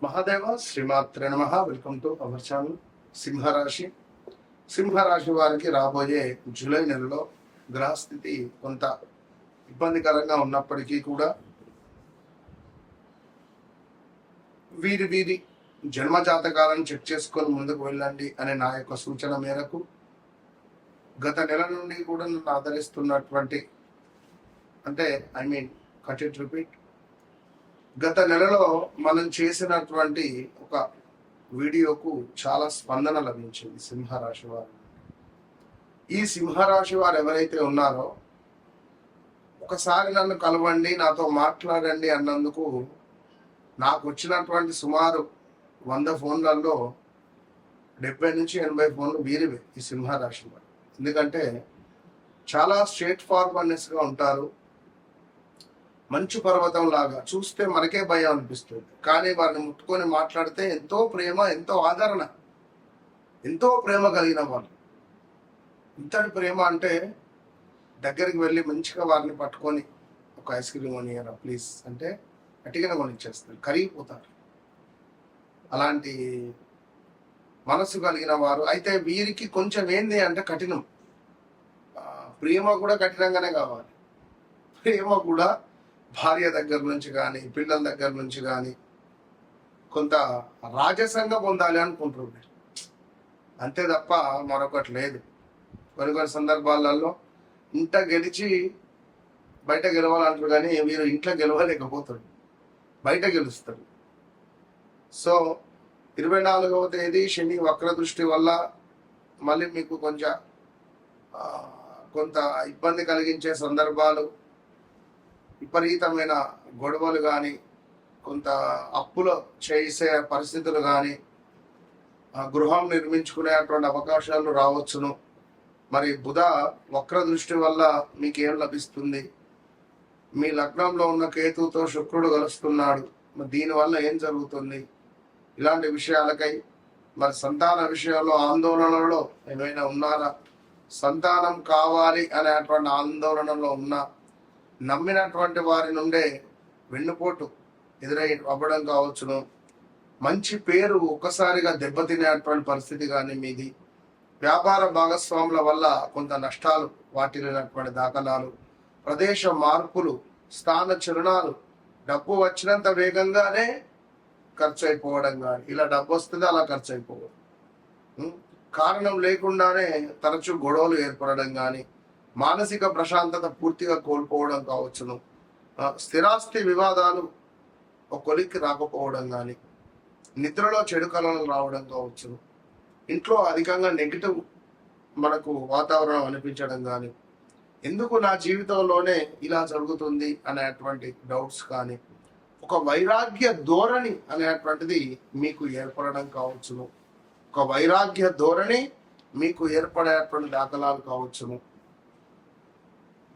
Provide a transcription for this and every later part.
మహాదేవ శ్రీమాత్రే నమః. Welcome to our channel. సింహరాశి సింహరాశి వారికి రాబోయే జూలై నెలలో గ్రహస్థితి కొంత ఇబ్బందికరంగా ఉన్నప్పటికీ కూడా వీరి జన్మ జాతకాలను చెక్ చేసుకొని ముందుకు వెళ్ళండి అనే నా యొక్క సూచన మేరకు గత నెల నుండి కూడా నన్ను ఆదరిస్తున్నటువంటి కట్ ఇట్ రిపీట్, గత నెలలో మనం చేసినటువంటి ఒక వీడియోకు చాలా స్పందన లభించింది సింహరాశి వారు. ఈ సింహరాశి వారు ఎవరైతే ఉన్నారో ఒకసారి నన్ను కలవండి, నాతో మాట్లాడండి అన్నందుకు నాకు వచ్చినటువంటి సుమారు 100 ఫోన్లలో 70 నుంచి 80 ఫోన్లు వీరివే ఈ సింహరాశి వారు. ఎందుకంటే చాలా స్ట్రేట్ ఫార్వర్డ్నెస్గా ఉంటారు. మంచు పర్వతం లాగా చూస్తే మనకే భయం అనిపిస్తుంది, కానీ వారిని ముట్టుకొని మాట్లాడితే ఎంతో ప్రేమ, ఎంతో ఆదరణ, ఎంతో ప్రేమ కలిగిన వాళ్ళు. ఇంతటి ప్రేమ అంటే దగ్గరికి వెళ్ళి మంచిగా వారిని పట్టుకొని ఒక ఐస్ క్రీమ్ కొనియరా ప్లీజ్ అంటే గట్టిగా కొనిచ్చేస్తారు, కరిగిపోతారు. అలాంటి మనసు కలిగిన వారు. అయితే వీరికి కొంచెం ఏంది అంటే కఠినం. ప్రేమ కూడా కఠినంగానే కావాలి. ప్రేమ కూడా భార్య దగ్గర నుంచి కానీ పిల్లల దగ్గర నుంచి కానీ కొంత రాజసంగా పొందాలి అనుకుంటున్నారు, అంతే తప్ప మరొకటి లేదు. కొన్ని సందర్భాలలో ఇంట గెలిచి బయట గెలవాలంటారు, కానీ మీరు ఇంట్లో గెలవలేకపోతాడు, బయట గెలుస్తారు. సో 24వ తేదీ శని వక్ర దృష్టి వల్ల మళ్ళీ మీకు కొంత ఇబ్బంది కలిగించే సందర్భాలు, విపరీతమైన గొడవలు కానీ, కొంత అప్పులు చేసే పరిస్థితులు కానీ, గృహం నిర్మించుకునేటువంటి అవకాశాలు రావచ్చును. మరి బుధ వక్ర దృష్టి వల్ల మీకు ఏం లభిస్తుంది? మీ లగ్నంలో ఉన్న కేతువుతో శుక్రుడు కలుస్తున్నాడు. మరి దీనివల్ల ఏం జరుగుతుంది? ఇలాంటి విషయాలకై మరి సంతాన విషయంలో ఆందోళనలో ఏమైనా ఉన్నారా? సంతానం కావాలి అనేటువంటి ఆందోళనలో ఉన్నా, నమ్మినటువంటి వారి నుండే వెన్నుపోటు అవ్వడం కావచ్చును. మంచి పేరు ఒక్కసారిగా దెబ్బతినేటువంటి పరిస్థితి కానీ మీది. వ్యాపార భాగస్వాముల వల్ల కొంత నష్టాలు వాటిల్లినటువంటి దాఖలాలు, ప్రదేశ మార్పులు, స్థాన చలనాలు, డబ్బు వచ్చినంత వేగంగానే ఖర్చు అయిపోవడం కానీ, ఇలా డబ్బు వస్తుంది అలా ఖర్చు అయిపోవడం, కారణం లేకుండానే తరచూ గొడవలు ఏర్పడడం కానీ, మానసిక ప్రశాంతత పూర్తిగా కోల్పోవడం కావచ్చును. స్థిరాస్తి వివాదాలు ఒక కొలిక్కి రాకపోవడం కానీ, నిద్రలో చెడు కళలు రావడం కావచ్చును. ఇంట్లో అధికంగా నెగిటివ్ మనకు వాతావరణం అనిపించడం కానీ, ఎందుకు నా జీవితంలోనే ఇలా జరుగుతుంది అనేటువంటి డౌట్స్ కానీ, ఒక వైరాగ్య ధోరణి అనేటువంటిది మీకు ఏర్పడడం కావచ్చును. ఒక వైరాగ్య ధోరణి మీకు ఏర్పడేటువంటి దాఖలాలు కావచ్చును.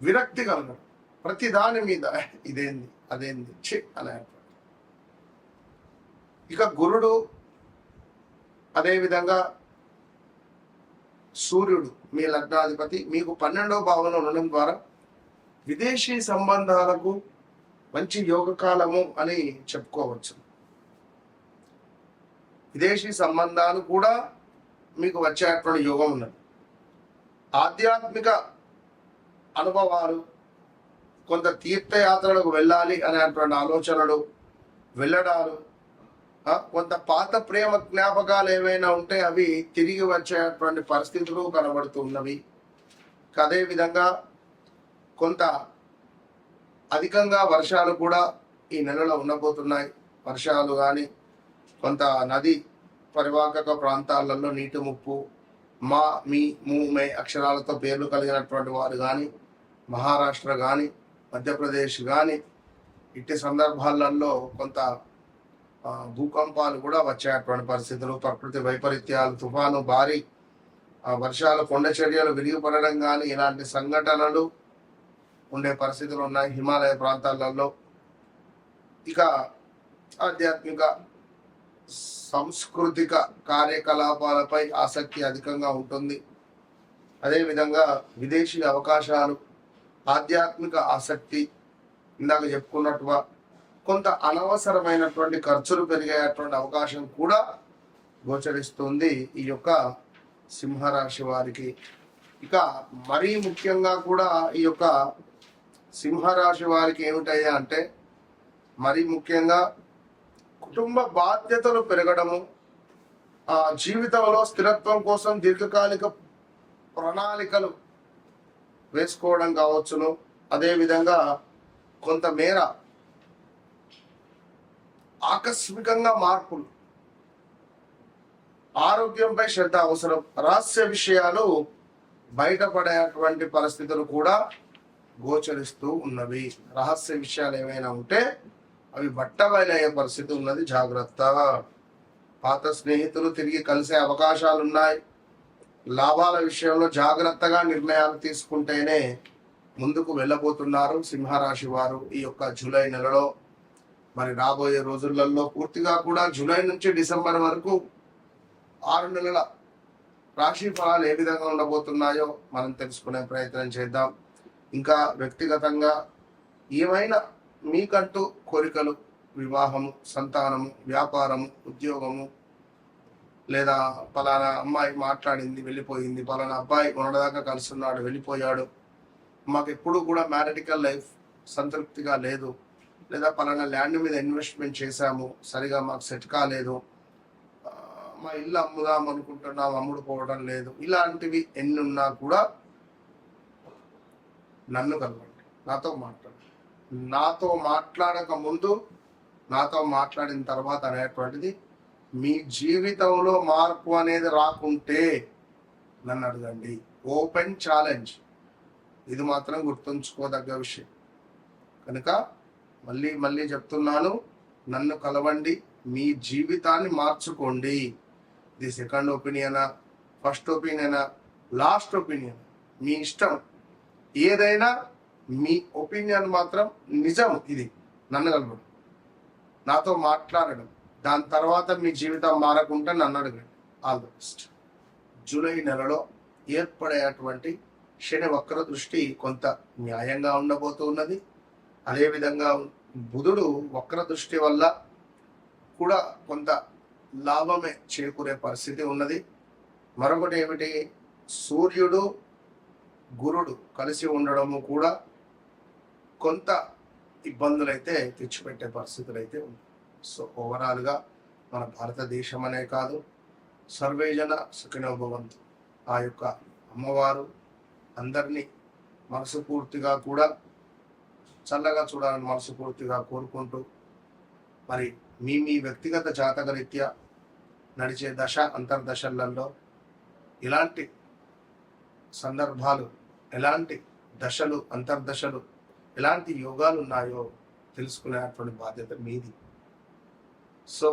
విరక్తి కలగడం, ప్రతి దాని మీద ఇదేంది అదేంది చి అనేటువంటి. ఇక గురుడు, అదేవిధంగా సూర్యుడు మీ లగ్నాధిపతి మీకు 12వ భావంలో ఉండడం ద్వారా విదేశీ సంబంధాలకు మంచి యోగకాలము అని చెప్పుకోవచ్చు. విదేశీ సంబంధాలు కూడా మీకు వచ్చేటువంటి యోగం ఉన్నది. ఆధ్యాత్మిక అనుభవాలు, కొంత తీర్థయాత్రలకు వెళ్ళాలి అనేటువంటి ఆలోచనలు, వెళ్ళడాలు, కొంత పాత ప్రేమ జ్ఞాపకాలు ఏవైనా ఉంటే అవి తిరిగి వచ్చేటువంటి పరిస్థితులు కనబడుతున్నవి. అదేవిధంగా కొంత అధికంగా వర్షాలు కూడా ఈ నెలలో ఉండబోతున్నాయి. వర్షాలు కానీ, కొంత నది పరివాహక ప్రాంతాలలో నీటి ముప్పు, మా, మీ, ము, మే అక్షరాలతో పేర్లు కలిగినటువంటి వారు కానీ, మహారాష్ట్ర కానీ, మధ్యప్రదేశ్ కానీ, ఇట్టి సందర్భాలలో కొంత భూకంపాలు కూడా వచ్చేటువంటి పరిస్థితులు, ప్రకృతి వైపరీత్యాలు, తుఫాను, భారీ వర్షాలు, కొండ చర్యలు విరిగిపడడం కానీ ఇలాంటి సంఘటనలు ఉండే పరిస్థితులు ఉన్నాయి హిమాలయ ప్రాంతాలలో. ఇక ఆధ్యాత్మిక సాంస్కృతిక కార్యకలాపాలపై ఆసక్తి అధికంగా ఉంటుంది. అదేవిధంగా విదేశీ అవకాశాలు, ఆధ్యాత్మిక ఆసక్తి, ఇందాక చెప్పుకున్నట్టుగా కొంత అనవసరమైనటువంటి ఖర్చులు పెరిగేటువంటి అవకాశం కూడా గోచరిస్తుంది ఈ యొక్క సింహరాశి వారికి. ఇక మరీ ముఖ్యంగా కూడా ఈ యొక్క సింహరాశి వారికి ఏమిటయ్యా అంటే, మరీ ముఖ్యంగా కుటుంబ బాధ్యతలు పెరగడము, జీవితంలో స్థిరత్వం కోసం దీర్ఘకాలిక ప్రణాళికలు వేసుకోవడం కావచ్చును. అదేవిధంగా కొంతమేర ఆకస్మికంగా మార్పులు, ఆరోగ్యంపై శ్రద్ధ అవసరం, రహస్య విషయాలు బయటపడేటువంటి పరిస్థితులు కూడా గోచరిస్తూ ఉన్నవి. రహస్య విషయాలు ఏమైనా ఉంటే అవి బట్టబయలయ్యే పరిస్థితి ఉన్నది, జాగ్రత్త. పాత స్నేహితులు తిరిగి కలిసే అవకాశాలు ఉన్నాయి. లాభాల విషయంలో జాగ్రత్తగా నిర్ణయాలు తీసుకుంటేనే ముందుకు వెళ్ళబోతున్నారు సింహరాశి వారు ఈ యొక్క జూలై నెలలో. మరి రాబోయే రోజులలో పూర్తిగా కూడా జూలై నుంచి డిసెంబర్ వరకు 6 నెలల రాశి ఫలాలు ఏ విధంగా ఉండబోతున్నాయో మనం తెలుసుకునే ప్రయత్నం చేద్దాం. ఇంకా వ్యక్తిగతంగా ఏమైనా మీకంటూ కోరికలు, వివాహము, సంతానము, వ్యాపారము, ఉద్యోగము, లేదా పలానా అమ్మాయి మాట్లాడింది వెళ్ళిపోయింది, పలానా అబ్బాయి ఉన్నదాకా కలుస్తున్నాడు వెళ్ళిపోయాడు, మాకు ఎప్పుడు కూడా మ్యారిటికల్ లైఫ్ సంతృప్తిగా లేదు, లేదా పలానా ల్యాండ్ మీద ఇన్వెస్ట్మెంట్ చేశాము సరిగా మాకు సెట్ కాలేదు, మా ఇల్లు అమ్ముదాం అనుకుంటున్నాం అమ్ముడుపోవడం లేదు, ఇలాంటివి ఎన్ని ఉన్నా కూడా నన్ను కలవండి, నాతో మాట్లాడండి. నాతో మాట్లాడక ముందు, నాతో మాట్లాడిన తర్వాత అనేటువంటిది, మీ జీవితంలో మార్పు అనేది రాకుంటే నన్ను అడగండి. ఓపెన్ ఛాలెంజ్, ఇది మాత్రం గుర్తుంచుకోదగ్గ విషయం. కనుక మళ్ళీ మళ్ళీ చెప్తున్నాను, నన్ను కలవండి, మీ జీవితాన్ని మార్చుకోండి. ఇది సెకండ్ ఒపీనియనా, ఫస్ట్ ఒపీనియనా, లాస్ట్ ఒపీనియన్ మీ ఇష్టం. ఏదైనా మీ ఒపీనియన్ మాత్రం నిజం. ఇది నన్ను కలవడం, నాతో మాట్లాడడం, దాని తర్వాత మీ జీవితం మారకుంటే నన్ను అడగండి. All the best. జూలై నెలలో ఏర్పడేటువంటి శని వక్ర దృష్టి కొంత న్యాయంగా ఉండబోతున్నది. అదేవిధంగా బుధుడు వక్ర దృష్టి వల్ల కూడా కొంత లాభమే చేకూరే పరిస్థితి ఉన్నది. మరొకటి ఏమిటి, సూర్యుడు గురుడు కలిసి ఉండడము కూడా కొంత ఇబ్బందులైతే తెచ్చిపెట్టే పరిస్థితులు అయితే ఉంది. సో ఓవరాల్గా మన భారతదేశం అనే కాదు, సర్వేజన సుఖినో భవంతు. ఆ యొక్క అమ్మవారు అందరినీ మనసుపూర్తిగా కూడా చల్లగా చూడాలని మనసుపూర్తిగా కోరుకుంటూ, మరి మీ వ్యక్తిగత జాతక రీత్యా నడిచే దశ అంతర్దశలలో ఇలాంటి సందర్భాలు, ఎలాంటి దశలు, అంతర్దశలు, ఎలాంటి యోగాలు ఉన్నాయో తెలుసుకునేటువంటి బాధ్యత మీది. సో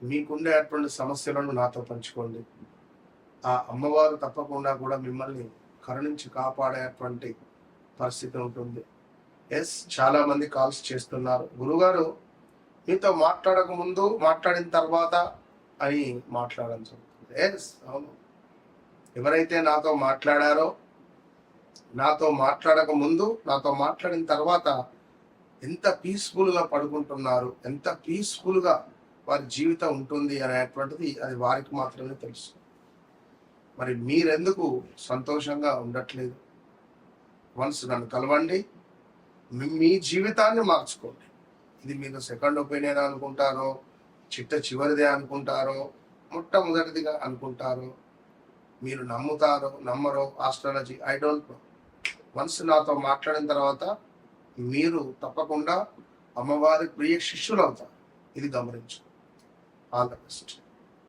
మీకుండేటువంటి సమస్యలను నాతో పంచుకోండి. ఆ అమ్మవారు తప్పకుండా కూడా మిమ్మల్ని కరుణించి కాపాడేటువంటి పరిస్థితి ఉంటుంది. ఎస్, చాలా మంది కాల్స్ చేస్తున్నారు, గురుగారు మీతో మాట్లాడక ముందు, మాట్లాడిన తర్వాత అని మాట్లాడడం జరుగుతుంది. ఎస్, అవును. ఎవరైతే నాతో మాట్లాడారో, నాతో మాట్లాడక ముందు, నాతో మాట్లాడిన తర్వాత ఎంత పీస్ఫుల్గా పడుకుంటున్నారు, ఎంత పీస్ఫుల్గా వారి జీవితం ఉంటుంది అనేటువంటిది అది వారికి మాత్రమే తెలుసు. మరి మీరెందుకు సంతోషంగా ఉండట్లేదు? వన్స్ నన్ను కలవండి, మీ జీవితాన్ని మార్చుకోండి. ఇది మీరు సెకండ్ ఒపీనియన్ అనుకుంటారో, చిట్ట చివరిదే అనుకుంటారో, మొట్టమొదటిదిగా అనుకుంటారో, మీరు నమ్ముతారో నమ్మరో, astrology I don't know. Once నాతో మాట్లాడిన తర్వాత మీరు తప్పకుండా అమ్మవారి ప్రియ శిష్యులు అవుతారు. ఇది గమనించు. All the best.